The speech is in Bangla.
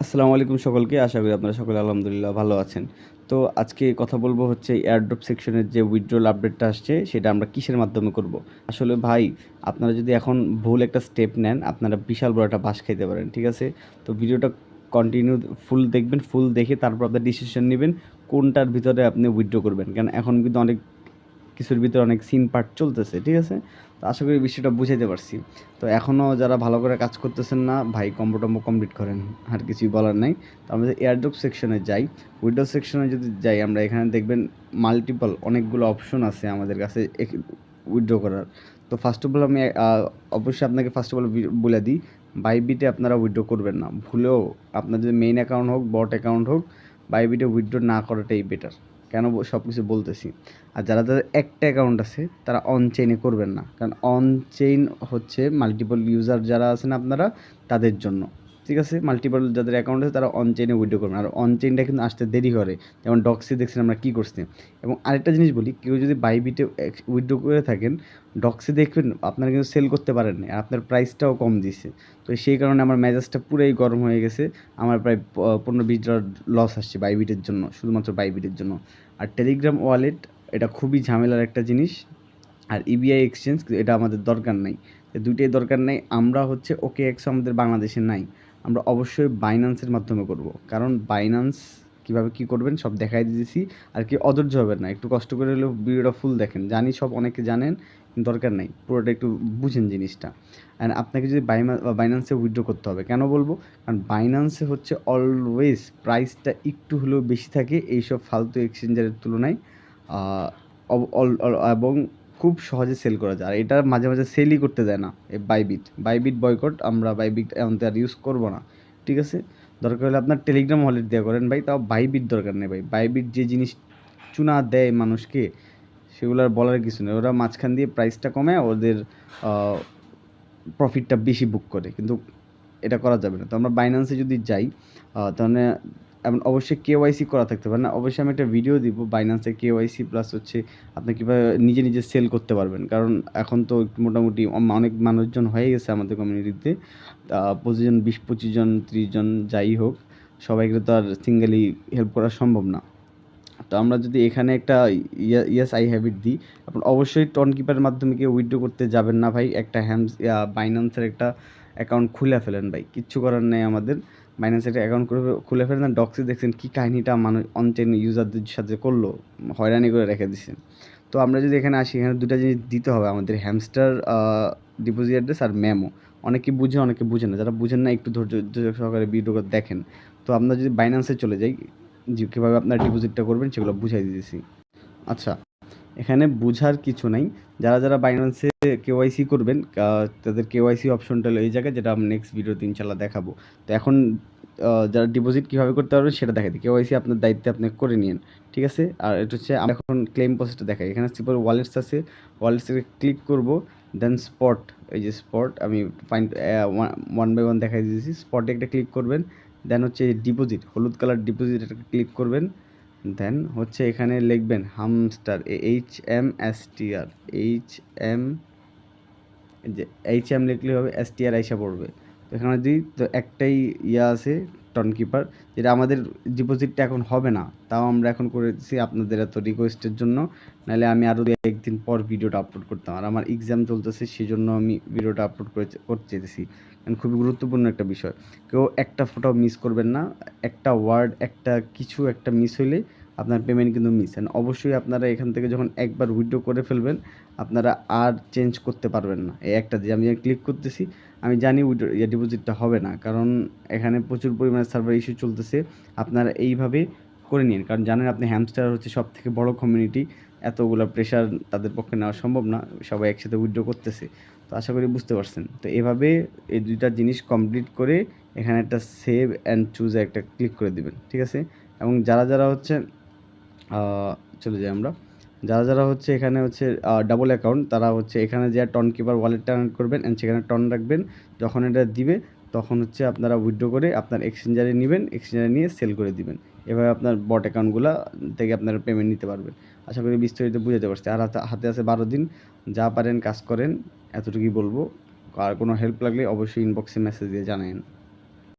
আসসালামু আলাইকুম সকলকে। আশা করি আপনারা সকলে আলহামদুলিল্লাহ ভালো আছেন। তো আজকে কথা বলব হচ্ছে এয়ারড্রপ সেকশনের যে উইথড্রল আপডেটটা আসছে সেটা আমরা কিসের মাধ্যমে করব? আসলে ভাই আপনারা যদি এখন ভুল একটা স্টেপ নেন আপনারা বিশাল বড় একটা বাঁশ খাইতে পারেন। ঠিক আছে? তো ভিডিওটা কন্টিনিউ ফুল দেখবেন, ফুল দেখে তারপর আপনার ডিসিশন নিবেন কোনটার ভিতরে আপনি উইথড্র করবেন। কারণ এখন কিন্তু অনেক কিছুর ভিতরে অনেক সিন পার্ট চলতেছে, ঠিক আছে? তো আশা করি বিষয়টা বুঝাইতে পারছি। তো এখনও যারা ভালো করে কাজ করতেছেন না ভাই কম্বো টম্বো কমপ্লিট করেন, আর কিছুই বলার নাই। তো আমরা যদি এয়ারড্রপ সেকশনে যাই, উইন্ডো সেকশনে যদি যাই আমরা এখানে দেখবেন মাল্টিপল অনেকগুলো অপশন আছে আমাদের কাছে উইথড্র করার। তো ফার্স্ট অফ অল আমি অবশ্যই আপনাকে ফার্স্ট অফ অল বলে দিই, বাইবিটে আপনারা উইথড্র করবেন না ভুলেও। আপনার যদি মেইন অ্যাকাউন্ট হোক বট অ্যাকাউন্ট হোক, বাইবিটে উইথড্র না করাটাই বেটার। কেন সব কিছু বলতেছি, আর যারা যাদের একটা অ্যাকাউন্ট আছে তারা অন চেইনে করবেন না, কারণ অন চেইন হচ্ছে মাল্টিপল ইউজার যারা আছেন আপনারা তাদের জন্য। ঠিক আছে, মাল্টিপল যাদের অ্যাকাউন্ট আছে তারা অন চেইনে উইথড্র করবেন, আর অন চেইনটা কিন্তু আসতে দেরি করে। যেমন ডক্সি দেখছেন আমরা কী করছি। এবং আরেকটা জিনিস বলি, কেউ যদি বাইবিটে উইথড্র করে থাকেন, ডক্সি দেখবেন আপনারা কিন্তু সেল করতে পারেন না, আর আপনার প্রাইসটাও কম দিছে। তো সেই কারণে আমার মেজাজটা পুরাই গরম হয়ে গেছে। আমার প্রায় 15-20 ডলার লস আসছে বাইবিটের জন্য, শুধুমাত্র বাইবিটের জন্য। আর টেলিগ্রাম ওয়ালেট এটা খুবই ঝামেলার একটা জিনিস। আর ইবিআই এক্সচেঞ্জ এটা আমাদের দরকার নাই, দুইটাই দরকার নেই। আমরা হচ্ছে ওকে এক্স আমাদের বাংলাদেশে নাই, আমরা অবশ্যই বাইন্যান্সের মাধ্যমে করব। কারণ বাইন্যান্স কীভাবে কী করবেন সব দেখাই দিয়েছি। আর কি অধৈর্য হবেন না, একটু কষ্ট করে হলেও ভিডিওটা ফুল দেখেন। জানি সব অনেকে জানেন, দরকার নেই, পুরোটা একটু বুঝেন জিনিসটা। অ্যান্ড আপনাকে যদি বাইন্যান্সে উইথড্র করতে হবে, কেন বলবো? কারণ বাইন্যান্সে হচ্ছে অলওয়েজ প্রাইসটা একটু হলেও বেশি থাকে এইসব ফালতু এক্সচেঞ্জারের তুলনায়। এবং খুব সহজে সেল করা যায়, আর এটা মাঝে মাঝে সেলই করতে দেয় না এই বাইবিট বয়কট। আমরা বাইবিট এমনতে আর ইউজ করবো না, ঠিক আছে? দরকার হলে আপনার টেলিগ্রাম ওয়ালেট দেওয়া করেন ভাই, তাও বাইবিট দরকার নেই ভাই। বাইবিট যে জিনিস চুনা দেয় মানুষকে সেগুলো আর বলার কিছু নেই। ওরা মাঝখান দিয়ে প্রাইসটা কমে ওদের প্রফিটটা বেশি বুক করে, কিন্তু এটা করা যাবে না। তো আমরা বাইন্যান্সে যদি যাই তাহলে এমন অবশ্যই কেওয়াইসি করা থাকতে পারে না। অবশ্যই আমি একটা ভিডিও দিব বাইন্যান্সে কেওয়াইসি প্লাস হচ্ছে আপনি কীভাবে নিজে নিজে সেল করতে পারবেন। কারণ এখন তো মোটামুটি অনেক মানুষজন হয়ে গেছে আমাদের কমিউনিটিতে, 25 জন 20-25 জন 30 জন যাই হোক, সবাইকে তো আর সিঙ্গেলি হেল্প করা সম্ভব না। তো আমরা যদি এখানে একটা ইয়েস আই হ্যাভ ইট দিই, আপনি অবশ্যই টন কিপারের মাধ্যমে কেউ উইথড্র করতে যাবেন না ভাই। একটা বাইন্যান্সের একটা অ্যাকাউন্ট খুলে ফেলেন ভাই, কিচ্ছু করার নেই আমাদের। বাইন্যান্সের একটা অ্যাকাউন্ট খুলে ফেলেন। ডক্সে দেখছেন কী কাহিনিটা মানুষ অনচেন ইউজারদের সাথে করলো, হয়রানি করে রেখে দিছে। তো আমরা যদি এখানে আসি, এখানে দুটা জিনিস দিতে হবে আমাদের, হ্যামস্টার ডিপোজিট অ্যাড্রেস আর মেমো। অনেকে বুঝে অনেকে বুঝে না, যারা বুঝেন না একটু ধৈর্য সহকারে ভিডিও দেখেন। তো আমরা যদি বাইন্যান্সে চলে যাই, যে কীভাবে আপনার ডিপোজিটটা করবেন সেগুলো বুঝাই দিয়েছি। আচ্ছা, এখানে বুঝার কিছু নাই। যারা যারা বাইন্যান্সে কেওয়াইসি করবেন তাদের কেওয়াইসি অপশনটা হলো এই জায়গায়, যেটা আমি নেক্সট ভিডিওতে ইনশাল্লাহ দেখাবো। তো এখন যারা ডিপোজিট কীভাবে করতে পারবেন সেটা দেখাই দিই। কেওয়াইসি আপনার দায়িত্বে আপনি করে নিন, ঠিক আছে? আর এটা হচ্ছে আমরা এখন ক্লেম প্রসেসটা দেখাই। এখানে সিম্পল ওয়ালেটস আছে, ওয়ালেটসে ক্লিক করব, দেন স্পট, এই যে স্পট আমি ফাইন্ড 1 বাই 1 দেখাই দিয়েছি। স্পটে একটা ক্লিক করবেন, দেন হচ্ছে ডিপোজিট, হলুদ কালার ডিপোজিট, এটা ক্লিক করবেন। দেন হচ্ছে এখানে লিখবেন হামস্টার, HMSTR, HM, যে HM লিখলে হবে, STR আইসা পড়বে। তো এখানে দিই, তো একটাই আছে টন কিপার, যেটা আমাদের ডিপোজিটটা এখন হবে না, তাও আমরা এখন করেছি আপনাদের এত রিকোয়েস্টের জন্য। নাহলে আমি আরও একদিন পর ভিডিওটা আপলোড করতাম, আর আমার এক্সাম চলতেছে সেই জন্য আমি ভিডিওটা আপলোড করতে চেয়েছি। কারণ খুবই গুরুত্বপূর্ণ একটা বিষয়, কেউ একটা ফটো মিস করবেন না। একটা ওয়ার্ড, একটা কিছু একটা মিস হইলে আপনার পেমেন্ট কিন্তু মিস। অ্যান্ড অবশ্যই আপনারা এখান থেকে যখন একবার উইথড্র করে ফেলবেন আপনারা আর চেঞ্জ করতে পারবেন না। এই একটা যে আমি ক্লিক করতেছি, আমি জানি উইথড্র ডিপোজিটটা হবে না, কারণ এখানে প্রচুর পরিমাণে সার্ভার ইস্যু চলতেছে। আপনারা এইভাবে করে নিন, কারণ জানেন আপনি হ্যামস্টার হচ্ছে সব থেকে বড় কমিউনিটি, এতগুলো প্রেশার তাদের পক্ষে নেওয়া সম্ভব না, সবাই একসাথে উইথড্র করতেছে। তো আশা করি বুঝতে পারছেন। তো এভাবে এই দুইটা জিনিস কমপ্লিট করে এখানে একটা সেভ অ্যান্ড চুজে একটা ক্লিক করে দিবেন, ঠিক আছে? এবং যারা যারা হচ্ছে চলে যাই আমরা, যারা যারা হচ্ছে এখানে হচ্ছে ডাবল অ্যাকাউন্ট, তারা হচ্ছে এখানে যে টন কিপার ওয়ালেটটা কানেক্ট করবেন অ্যান্ড সেখানে টন রাখবেন। যখন এটা দিবে তখন হচ্ছে আপনারা উইথড্র করে আপনার এক্সচেঞ্জারে নেবেন, এক্সচেঞ্জারে নিয়ে সেল করে দিবেন। এভাবে আপনার বট অ্যাকাউন্টগুলো থেকে আপনারা পেমেন্ট নিতে পারবেন। আশা করি বিস্তারিত বুঝাতে পারছি। আর হাতে আছে 12 দিন, যা পারেন কাজ করেন, এতটুকুই বলবো। আর কোনো হেল্প লাগলে অবশ্যই ইনবক্সে মেসেজ দিয়ে জানাবেন।